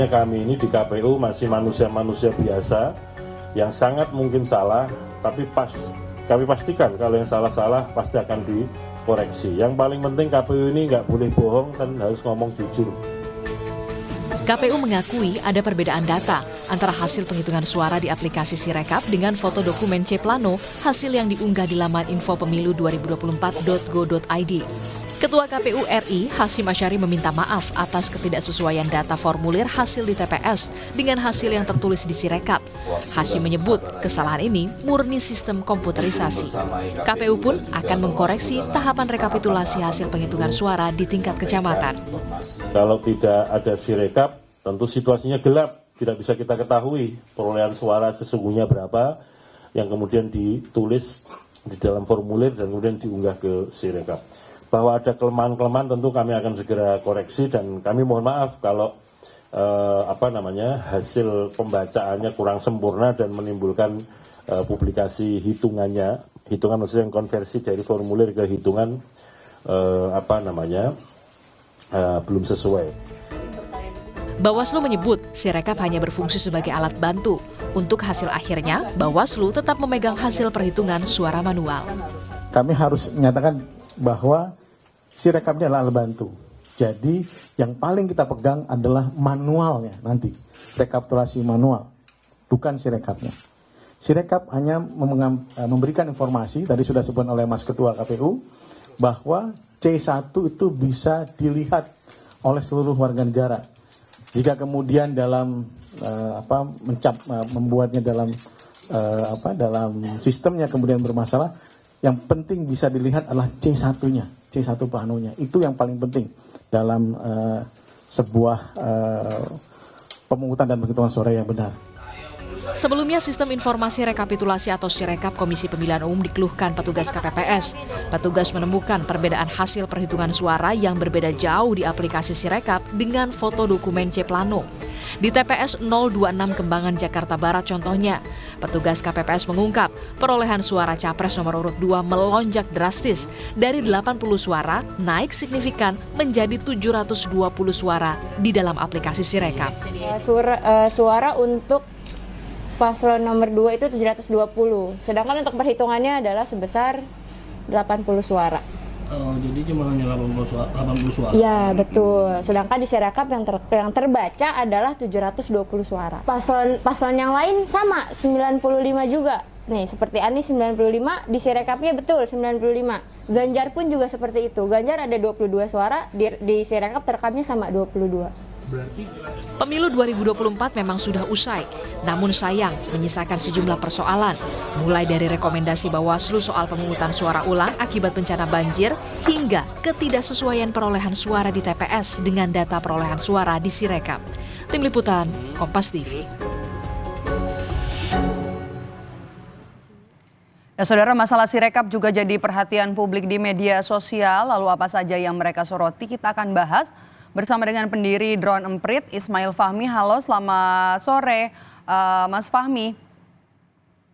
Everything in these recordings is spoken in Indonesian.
Artinya kami ini di KPU masih manusia-manusia biasa yang sangat mungkin salah, tapi kami pastikan kalau yang salah-salah pasti akan dikoreksi. Yang paling penting KPU ini nggak boleh bohong dan harus ngomong jujur. KPU mengakui ada perbedaan data antara hasil penghitungan suara di aplikasi Sirekap dengan foto dokumen C Plano hasil yang diunggah di laman infopemilu2024.go.id. Ketua KPU RI, Hasyim Asyari meminta maaf atas ketidaksesuaian data formulir hasil di TPS dengan hasil yang tertulis di Sirekap. Hasyim menyebut kesalahan ini murni sistem komputerisasi. KPU pun akan mengkoreksi tahapan rekapitulasi hasil penghitungan suara di tingkat kecamatan. Kalau tidak ada Sirekap, tentu situasinya gelap. Tidak bisa kita ketahui perolehan suara sesungguhnya berapa yang kemudian ditulis di dalam formulir dan kemudian diunggah ke Sirekap. Bahwa ada kelemahan-kelemahan tentu kami akan segera koreksi dan kami mohon maaf kalau hasil pembacaannya kurang sempurna dan menimbulkan publikasi hitungan maksudnya yang konversi dari formulir ke hitungan belum sesuai. Bawaslu menyebut Sirekap hanya berfungsi sebagai alat bantu. Untuk hasil akhirnya, Bawaslu tetap memegang hasil perhitungan suara manual. Kami harus menyatakan bahwa Sirekap ini adalah alat bantu. Jadi yang paling kita pegang adalah manualnya nanti. Rekapitulasi manual, bukan Sirekapnya. Sirekap hanya memberikan informasi, tadi sudah disebut oleh Mas Ketua KPU, bahwa C1 itu bisa dilihat oleh seluruh warga negara. Jika kemudian dalam membuatnya dalam sistemnya kemudian bermasalah, yang penting bisa dilihat adalah C1-nya, C1 planonya. Itu yang paling penting dalam sebuah pemungutan dan penghitungan suara yang benar. Sebelumnya, sistem informasi rekapitulasi atau Sirekap Komisi Pemilihan Umum dikeluhkan petugas KPPS. Petugas menemukan perbedaan hasil perhitungan suara yang berbeda jauh di aplikasi Sirekap dengan foto dokumen C Plano. Di TPS 026 Kembangan, Jakarta Barat contohnya, petugas KPPS mengungkap perolehan suara Capres nomor urut 2 melonjak drastis dari 80 suara naik signifikan menjadi 720 suara di dalam aplikasi Sirekap. Suara untuk paslon nomor 2 itu 720, sedangkan untuk perhitungannya adalah sebesar 80 suara. Oh, jadi cuma hanya 80 suara? Ya, betul. Sedangkan di Sirekap yang terbaca adalah 720 suara. Paslon yang lain sama, 95 juga. Nih, seperti Anies 95, di Sirekapnya betul 95. Ganjar pun juga seperti itu. Ganjar ada 22 suara, di Sirekap terekamnya sama 22. Pemilu 2024 memang sudah usai, namun sayang menyisakan sejumlah persoalan, mulai dari rekomendasi Bawaslu soal pemungutan suara ulang akibat bencana banjir, hingga ketidaksesuaian perolehan suara di TPS dengan data perolehan suara di Sirekap. Tim Liputan, Kompas TV. Ya, saudara, masalah Sirekap juga jadi perhatian publik di media sosial. Lalu apa saja yang mereka soroti, kita akan bahas bersama dengan pendiri Drone Emprit, Ismail Fahmi. Halo, selamat sore Mas Fahmi.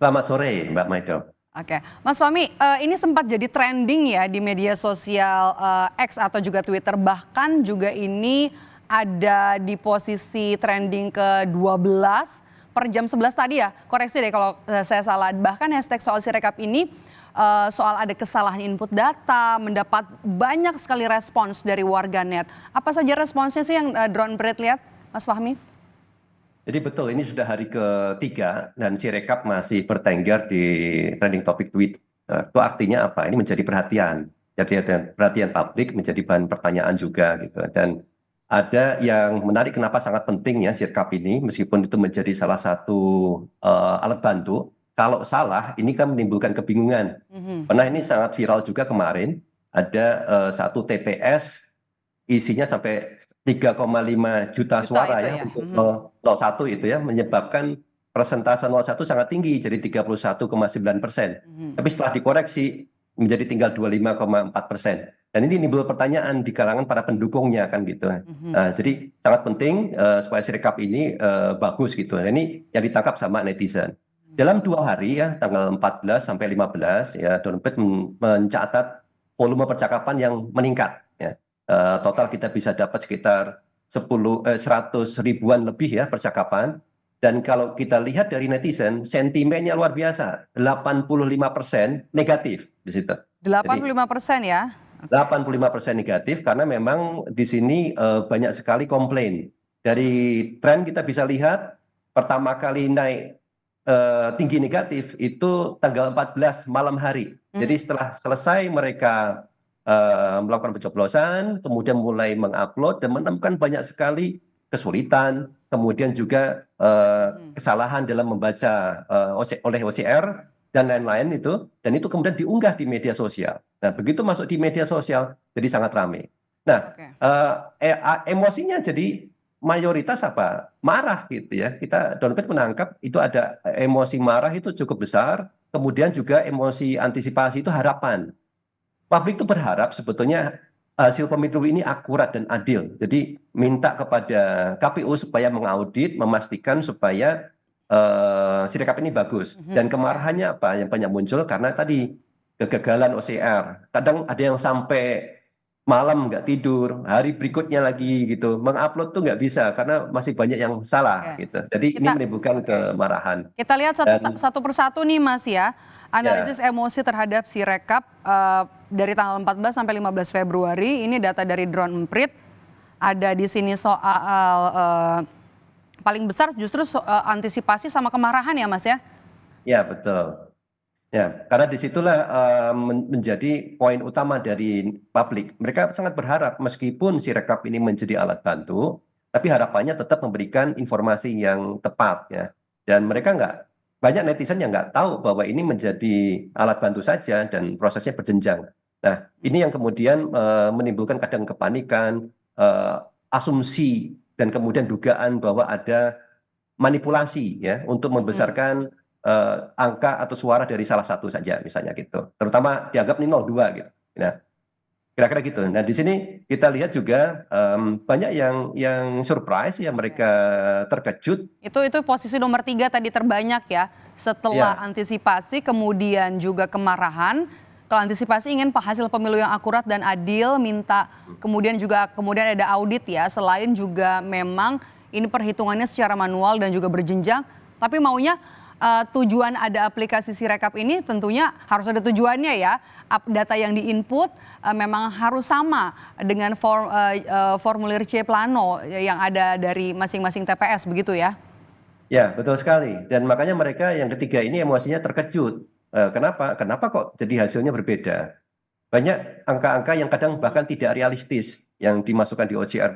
Selamat sore Mbak Maido. Oke, Mas Fahmi, ini sempat jadi trending ya di media sosial X atau juga Twitter. Bahkan juga ini ada di posisi trending ke-12 per jam 11 tadi ya. Koreksi deh kalau saya salah. Bahkan hashtag soal Sirekap ini soal ada kesalahan input data, mendapat banyak sekali respons dari warganet. Apa saja responsnya sih yang Drone Emprit lihat, Mas Fahmi? Jadi betul, ini sudah hari ketiga dan Sirekap masih bertengger di trending topic tweet. Itu artinya apa? Ini menjadi perhatian. Jadi perhatian publik, menjadi bahan pertanyaan juga gitu. Dan ada yang menarik kenapa sangat penting ya Sirekap ini, meskipun itu menjadi salah satu alat bantu. Kalau salah, ini kan menimbulkan kebingungan. Pernah ini sangat viral juga kemarin, ada satu TPS isinya sampai 3,5 juta suara ya untuk 01 itu ya, menyebabkan persentase 01 sangat tinggi, jadi 31,9%. Tapi setelah dikoreksi menjadi tinggal 25,4%. Dan ini nimbul pertanyaan di kalangan para pendukungnya kan gitu. Nah, jadi sangat penting supaya Sirekap ini bagus gitu. Nah, ini yang ditangkap sama netizen. Dalam 2 hari ya, tanggal 14 sampai 15 ya, Drone Emprit mencatat volume percakapan yang meningkat ya. Total kita bisa dapat sekitar 100 ribuan lebih ya percakapan. Dan kalau kita lihat dari netizen, sentimennya luar biasa, 85% negatif di situ. 85% ya? 85% negatif karena memang di sini banyak sekali komplain. Dari tren kita bisa lihat pertama kali naik tinggi negatif itu tanggal 14 malam hari. Jadi setelah selesai mereka melakukan pencoblosan, kemudian mulai mengupload dan menemukan banyak sekali kesulitan, kemudian juga kesalahan dalam membaca oleh OCR dan lain-lain itu, dan itu kemudian diunggah di media sosial. Nah, begitu masuk di media sosial, jadi sangat ramai. Nah, emosinya jadi mayoritas apa? Marah gitu ya. Kita download menangkap itu ada emosi marah itu cukup besar, kemudian juga emosi antisipasi itu harapan. Publik itu berharap sebetulnya hasil pemilu ini akurat dan adil. Jadi minta kepada KPU supaya mengaudit, memastikan supaya Sirekap ini bagus. Dan kemarahannya apa yang banyak muncul karena tadi kegagalan OCR. Kadang ada yang sampai malam nggak tidur, hari berikutnya lagi gitu. Mengupload tuh nggak bisa karena masih banyak yang salah gitu. Jadi ini menimbulkan kemarahan. Kita lihat satu persatu nih Mas ya. Analisis emosi terhadap Sirekap dari tanggal 14 sampai 15 Februari. Ini data dari Drone Emprit. Ada di sini soal paling besar justru antisipasi sama kemarahan ya Mas ya? Ya betul. Ya, karena disitulah menjadi poin utama dari publik. Mereka sangat berharap meskipun Sirekap ini menjadi alat bantu, tapi harapannya tetap memberikan informasi yang tepat ya. Dan mereka banyak netizen yang nggak tahu bahwa ini menjadi alat bantu saja dan prosesnya berjenjang. Nah, ini yang kemudian menimbulkan kadang kepanikan, asumsi dan kemudian dugaan bahwa ada manipulasi ya untuk membesarkan angka atau suara dari salah satu saja misalnya gitu. Terutama dianggap ini 02 gitu. Nah, kira-kira gitu. Nah, di sini kita lihat juga banyak yang surprise ya, mereka terkejut. Itu posisi nomor 3 tadi terbanyak ya. Setelah antisipasi kemudian juga kemarahan. Kalau antisipasi ingin hasil pemilu yang akurat dan adil, minta kemudian ada audit ya. Selain juga memang ini perhitungannya secara manual dan juga berjenjang, tapi maunya tujuan ada aplikasi Sirekap ini tentunya harus ada tujuannya ya. Data yang diinput memang harus sama dengan formulir C Plano yang ada dari masing-masing TPS begitu ya? Ya, betul sekali. Dan makanya mereka yang ketiga ini emosinya terkejut. Kenapa? Kenapa kok jadi hasilnya berbeda? Banyak angka-angka yang kadang bahkan tidak realistis yang dimasukkan di OCR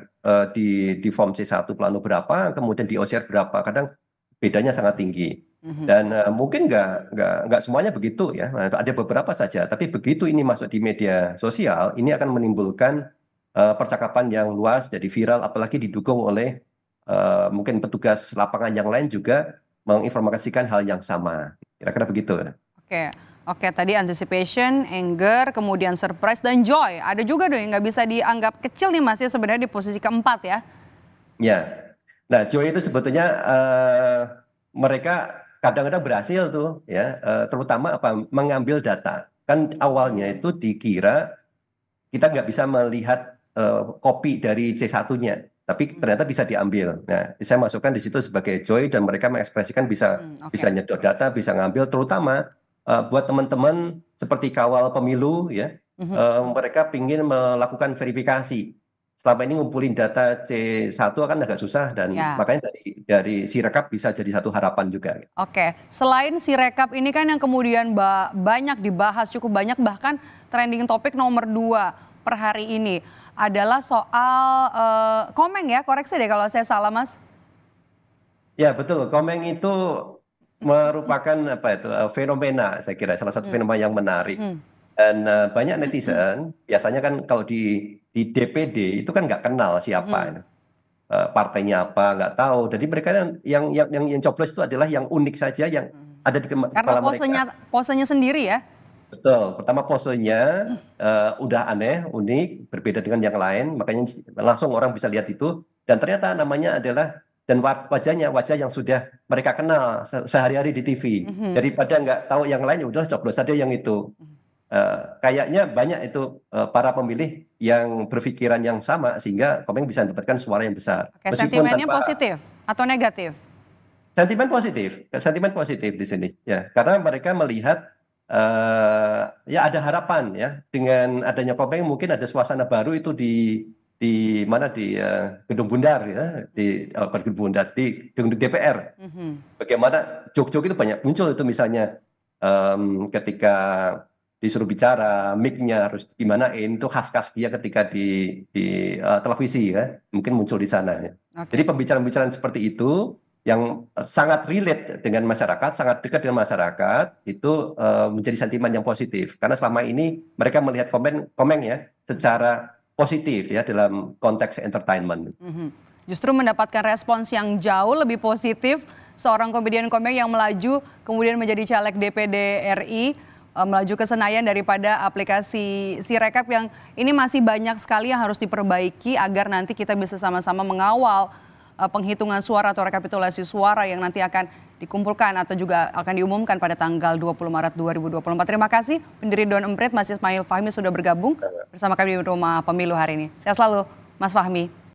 di form C1 Plano berapa, kemudian di OCR berapa. Kadang bedanya sangat tinggi. Dan mungkin nggak semuanya begitu ya, ada beberapa saja. Tapi begitu ini masuk di media sosial, ini akan menimbulkan percakapan yang luas, jadi viral, apalagi didukung oleh mungkin petugas lapangan yang lain juga menginformasikan hal yang sama. Kira-kira begitu. Oke, tadi anticipation, anger, kemudian surprise, dan joy. Ada juga dong yang nggak bisa dianggap kecil nih Mas ya, sebenarnya di posisi keempat ya. Ya, nah joy itu sebetulnya mereka kadang-kadang berhasil tuh ya, terutama mengambil data. Kan awalnya itu dikira kita nggak bisa melihat kopi dari C1-nya, tapi ternyata bisa diambil. Nah, saya masukkan di situ sebagai joy dan mereka mengekspresikan bisa nyedot data, bisa ngambil, terutama buat teman-teman seperti kawal pemilu ya, mereka ingin melakukan verifikasi. Selama ini ngumpulin data C1 akan agak susah dan makanya dari Sirekap bisa jadi satu harapan juga. Oke, selain Sirekap ini kan yang kemudian banyak dibahas, cukup banyak, bahkan trending topik nomor 2 per hari ini adalah soal Komeng ya, koreksi deh kalau saya salah Mas. Ya betul, Komeng itu merupakan fenomena, saya kira salah satu fenomena yang menarik. Dan banyak netizen biasanya kan kalau di DPD itu kan nggak kenal siapa partainya apa, nggak tahu. Jadi mereka yang coblos itu adalah yang unik saja, yang ada di kepala mereka. Karena posenya sendiri ya. Betul, pertama posenya udah aneh, unik, berbeda dengan yang lain, makanya langsung orang bisa lihat itu. Dan ternyata namanya adalah, dan wajahnya wajah yang sudah mereka kenal sehari-hari di TV. Daripada nggak tahu yang lain, ya udah coblos saja yang itu. kayaknya banyak itu para pemilih yang berpikiran yang sama sehingga Komeng bisa mendapatkan suara yang besar. Oke, Meskipun sentimennya positif atau negatif? Sentimen positif di sini ya, karena mereka melihat ya ada harapan ya dengan adanya Komeng mungkin ada suasana baru itu di mana di Gedung Bundar ya, di Gedung Bundar di Gedung DPR. Bagaimana jok-jok itu banyak muncul itu misalnya ketika disuruh bicara, mic-nya harus gimanain, itu khas-khas dia ketika di televisi ya, mungkin muncul di sana ya. Jadi pembicaraan-pembicaraan seperti itu yang sangat relate dengan masyarakat, sangat dekat dengan masyarakat, itu menjadi sentimen yang positif. Karena selama ini mereka melihat Komeng ya secara positif ya dalam konteks entertainment. Justru mendapatkan respons yang jauh lebih positif, seorang komedian Komeng yang melaju kemudian menjadi caleg DPD RI, melaju ke Senayan daripada aplikasi Sirekap yang ini masih banyak sekali yang harus diperbaiki agar nanti kita bisa sama-sama mengawal penghitungan suara atau rekapitulasi suara yang nanti akan dikumpulkan atau juga akan diumumkan pada tanggal 20 Maret 2024. Terima kasih pendiri Don Emprit Mas Ismail Fahmi sudah bergabung bersama kami di Rumah Pemilu hari ini. Sehat selalu Mas Fahmi.